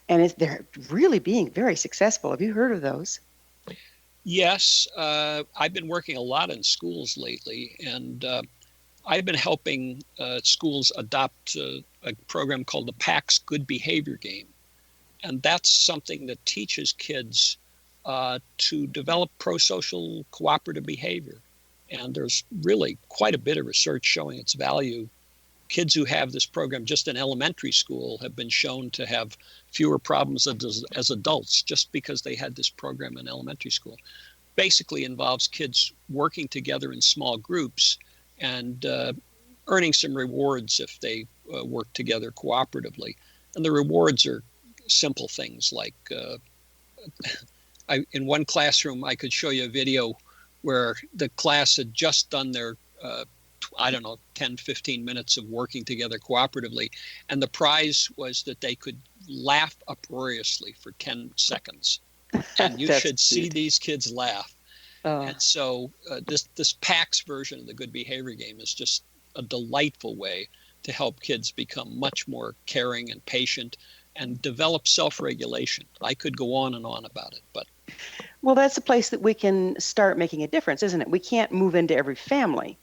E: And they're really being very successful. Have you heard of those?
F: Yes. I've been working a lot in schools lately, and I've been helping schools adopt a program called the PAX Good Behavior Game. And that's something that teaches kids to develop pro-social cooperative behavior. And there's really quite a bit of research showing its value. Kids who have this program just in elementary school have been shown to have fewer problems as adults just because they had this program in elementary school. Basically involves kids working together in small groups and earning some rewards if they work together cooperatively. And the rewards are simple things like in one classroom, I could show you a video where the class had just done their 10, 15 minutes of working together cooperatively. And the prize was that they could laugh uproariously for 10 seconds. And you
E: That's
F: should see
E: cute.
F: these kids laugh.
E: Oh,
F: And so this PAX version of the good behavior game is just a delightful way to help kids become much more caring and patient and develop self-regulation. I could go on and on about it, but
E: well, that's a place that we can start making a difference, isn't it? We can't move into every family.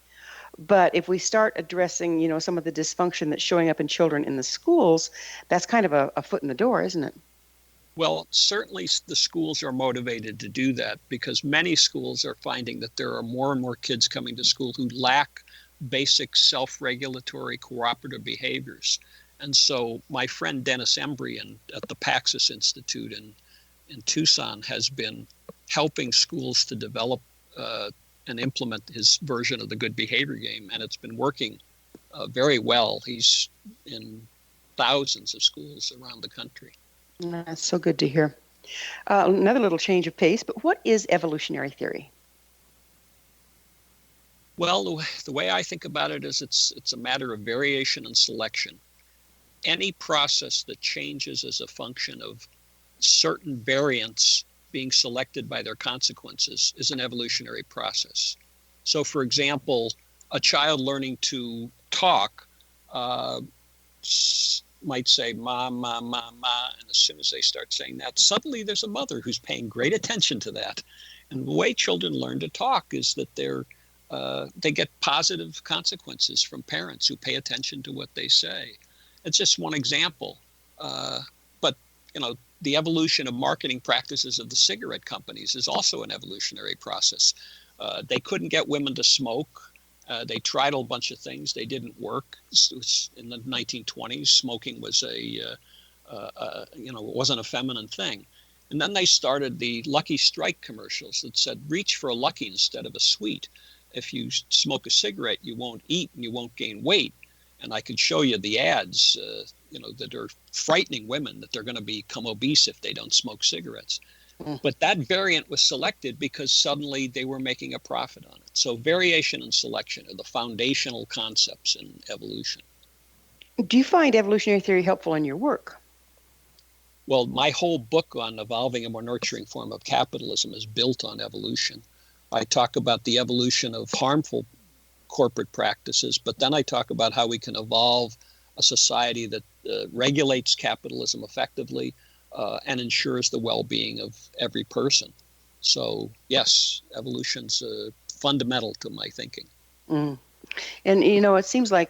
E: But if we start addressing, some of the dysfunction that's showing up in children in the schools, that's kind of a foot in the door, isn't it?
F: well, certainly the schools are motivated to do that because many schools are finding that there are more and more kids coming to school who lack basic self-regulatory cooperative behaviors. And so my friend Dennis Embry at the Paxos Institute in Tucson has been helping schools to develop and implement his version of the good behavior game, and it's been working very well. He's in thousands of schools around the country.
E: That's so good to hear. Another little change of pace, but what is evolutionary theory?
F: Well, the way I think about it is it's a matter of variation and selection. Any process that changes as a function of certain variants being selected by their consequences is an evolutionary process. So, for example, a child learning to talk might say ma, ma, ma, ma, and as soon as they start saying that, suddenly there's a mother who's paying great attention to that. And the way children learn to talk is that they get positive consequences from parents who pay attention to what they say. It's just one example. But, the evolution of marketing practices of the cigarette companies is also an evolutionary process. They couldn't get women to smoke. They tried a whole bunch of things. They didn't work. In the 1920s, smoking was it wasn't a feminine thing. And then they started the Lucky Strike commercials that said, reach for a Lucky instead of a sweet. If you smoke a cigarette, you won't eat and you won't gain weight. And I could show you the ads, that are frightening women that they're going to become obese if they don't smoke cigarettes. But that variant was selected because suddenly they were making a profit on it. So variation and selection are the foundational concepts in evolution.
E: Do you find evolutionary theory helpful in your work?
F: Well, my whole book on evolving a more nurturing form of capitalism is built on evolution. I talk about the evolution of harmful corporate practices, but then I talk about how we can evolve a society that regulates capitalism effectively and ensures the well-being of every person. So yes, evolution's fundamental to my thinking.
E: And it seems like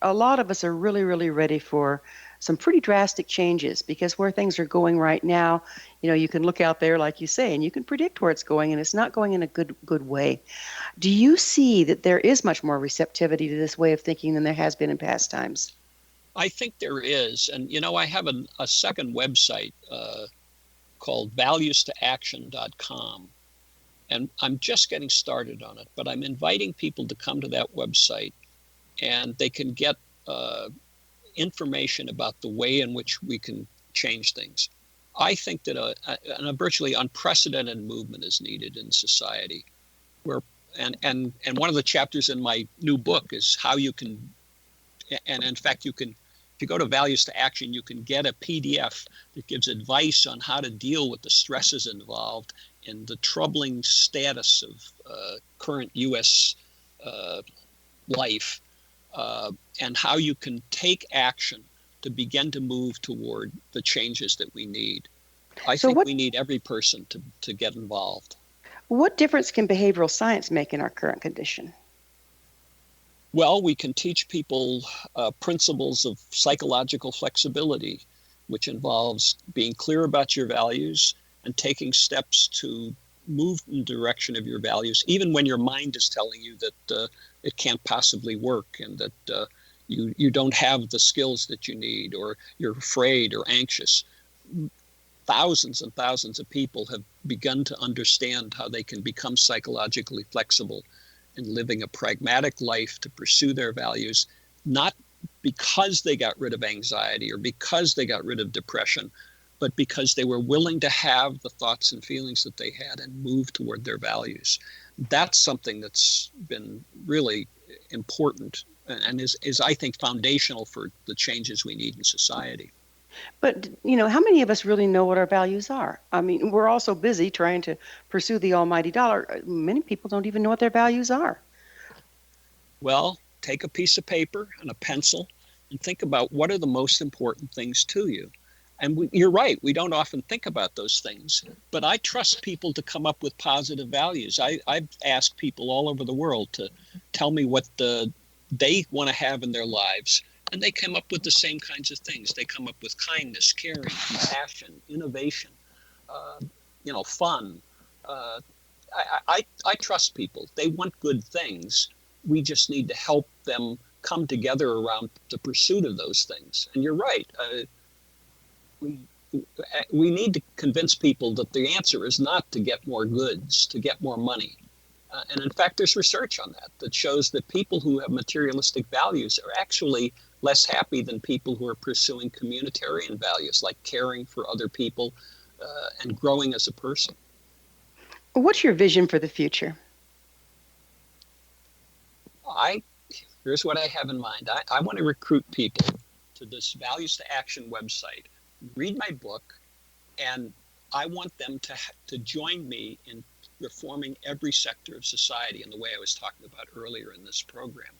E: a lot of us are really, really ready for some pretty drastic changes, because where things are going right now, you can look out there, like you say, and you can predict where it's going, and it's not going in a good way. Do you see that there is much more receptivity to this way of thinking than there has been in past times?
F: I think there is. And, I have a second website called valuestoaction.com. And I'm just getting started on it, but I'm inviting people to come to that website, and they can get information about the way in which we can change things. I think that a virtually unprecedented movement is needed in society, and one of the chapters in my new book is how you can, and in fact you can, if you go to Values to Action, you can get a PDF that gives advice on how to deal with the stresses involved in the troubling status of current U.S. Life. And how you can take action to begin to move toward the changes that we need. I think we need every person to get involved.
E: What difference can behavioral science make in our current condition?
F: Well, we can teach people principles of psychological flexibility, which involves being clear about your values and taking steps to move in the direction of your values, even when your mind is telling you that it can't possibly work and that you don't have the skills that you need, or you're afraid or anxious. Thousands and thousands of people have begun to understand how they can become psychologically flexible in living a pragmatic life to pursue their values, not because they got rid of anxiety or because they got rid of depression, but because they were willing to have the thoughts and feelings that they had and move toward their values. That's something that's been really important and is I think, foundational for the changes we need in society.
E: But, how many of us really know what our values are? I mean, we're all so busy trying to pursue the almighty dollar. Many people don't even know what their values are.
F: Well, take a piece of paper and a pencil and think about what are the most important things to you. And you're right, we don't often think about those things, but I trust people to come up with positive values. I've asked people all over the world to tell me what they want to have in their lives, and they come up with the same kinds of things. They come up with kindness, caring, compassion, innovation, fun. I trust people. They want good things. We just need to help them come together around the pursuit of those things. And you're right. We need to convince people that the answer is not to get more goods, to get more money. And in fact, there's research on that shows that people who have materialistic values are actually less happy than people who are pursuing communitarian values, like caring for other people and growing as a person.
E: What's your vision for the future?
F: Here's what I have in mind. I want to recruit people to this Values to Action website, read my book, and I want them to join me in reforming every sector of society in the way I was talking about earlier in this program.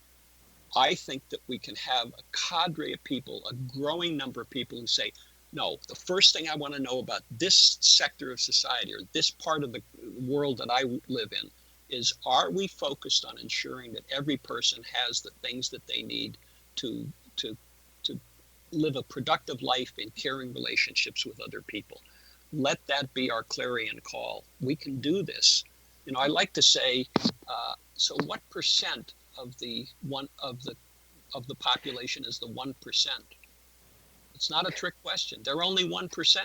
F: I think that we can have a cadre of people, a growing number of people who say, no, the first thing I want to know about this sector of society or this part of the world that I live in is, are we focused on ensuring that every person has the things that they need to live a productive life in caring relationships with other people? Let that be our clarion call. We can do this. I like to say, so what percent of the population is the 1%? It's not a trick question. They're only 1%.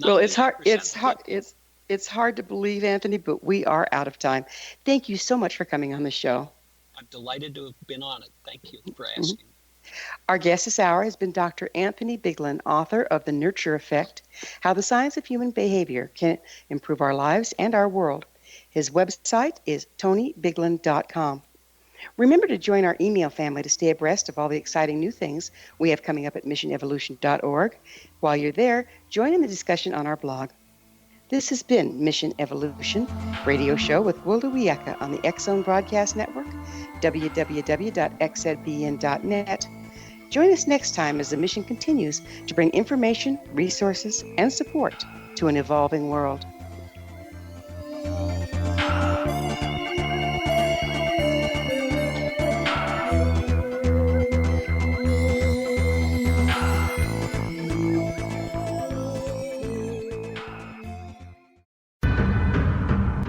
E: Well, it's hard to believe, Anthony, but we are out of time. Thank you so much for coming on the show.
F: I'm delighted to have been on it. Thank you for asking.
E: Our guest this hour has been Dr. Anthony Biglan, author of The Nurture Effect, How the Science of Human Behavior Can Improve Our Lives and Our World. His website is tonybiglan.com. Remember to join our email family to stay abreast of all the exciting new things we have coming up at missionevolution.org. While you're there, join in the discussion on our blog. This has been Mission Evolution radio show with Wilda Wieka on the X Zone Broadcast Network, www.xzbn.net. Join us next time as the mission continues to bring information, resources, and support to an evolving world.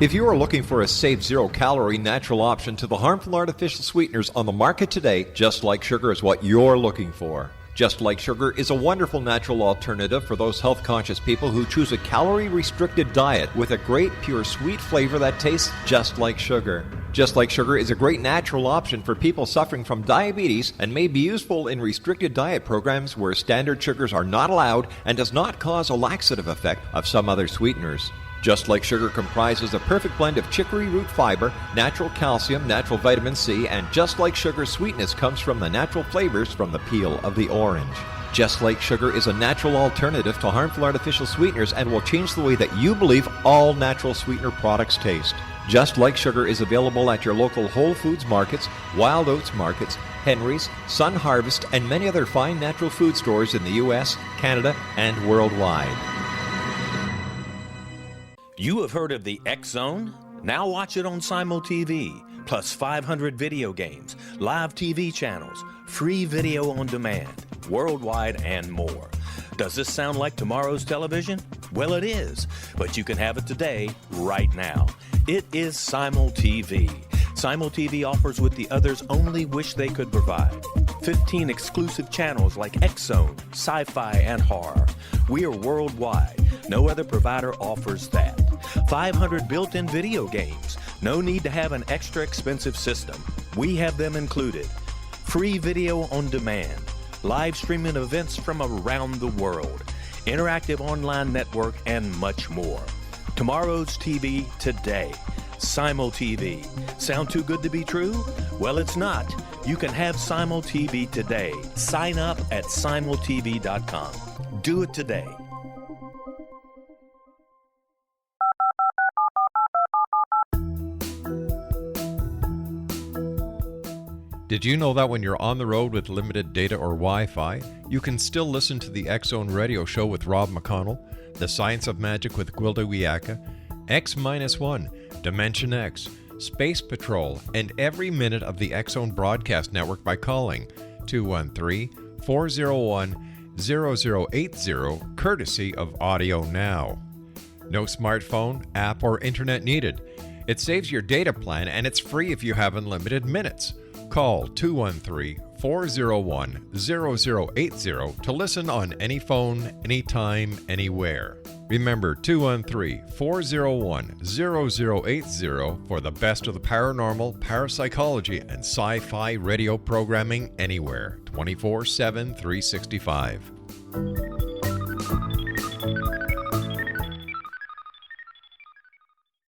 G: If you are looking for a safe, zero-calorie natural option to the harmful artificial sweeteners on the market today, Just Like Sugar is what you're looking for. Just Like Sugar is a wonderful natural alternative for those health-conscious people who choose a calorie-restricted diet with a great, pure, sweet flavor that tastes just like sugar. Just Like Sugar is a great natural option for people suffering from diabetes and may be useful in restricted diet programs where standard sugars are not allowed and does not cause a laxative effect of some other sweeteners. Just Like Sugar comprises a perfect blend of chicory root fiber, natural calcium, natural vitamin C, and Just Like Sugar's sweetness comes from the natural flavors from the peel of the orange. Just Like Sugar is a natural alternative to harmful artificial sweeteners and will change the way that you believe all natural sweetener products taste. Just Like Sugar is available at your local Whole Foods markets, Wild Oats markets, Henry's, Sun Harvest, and many other fine natural food stores in the U.S., Canada, and worldwide.
H: You have heard of the X Zone? Now watch it on Simul TV, plus 500 video games, live TV channels, free video on demand, worldwide, and more. Does this sound like tomorrow's television? Well, it is, but you can have it today, right now. It is Simul TV. Simul TV offers what the others only wish they could provide. 15 exclusive channels like X Zone, Sci-Fi, and Horror. We are worldwide. No other provider offers that. 500 built-in video games. No need to have an extra expensive system. We have them included. Free video on demand. Live streaming events from around the world. Interactive online network, and much more. Tomorrow's TV today. Simul TV. Sound too good to be true? Well, it's not. You can have Simul TV today. Sign up at simultv.com. Do it today.
G: Did you know that when you're on the road with limited data or Wi-Fi, you can still listen to the X-Zone Radio Show with Rob McConnell, The Science of Magic with Gwilda Wiyaka, X-1, Dimension X, Space Patrol, and every minute of the X-Zone broadcast network by calling 213-401-0080, courtesy of Audio Now. No smartphone, app, or internet needed. It saves your data plan and it's free if you have unlimited minutes. Call 213-401-0080 to listen on any phone, anytime, anywhere. Remember 213-401-0080 for the best of the paranormal, parapsychology, and sci-fi radio programming anywhere, 24/7, 365.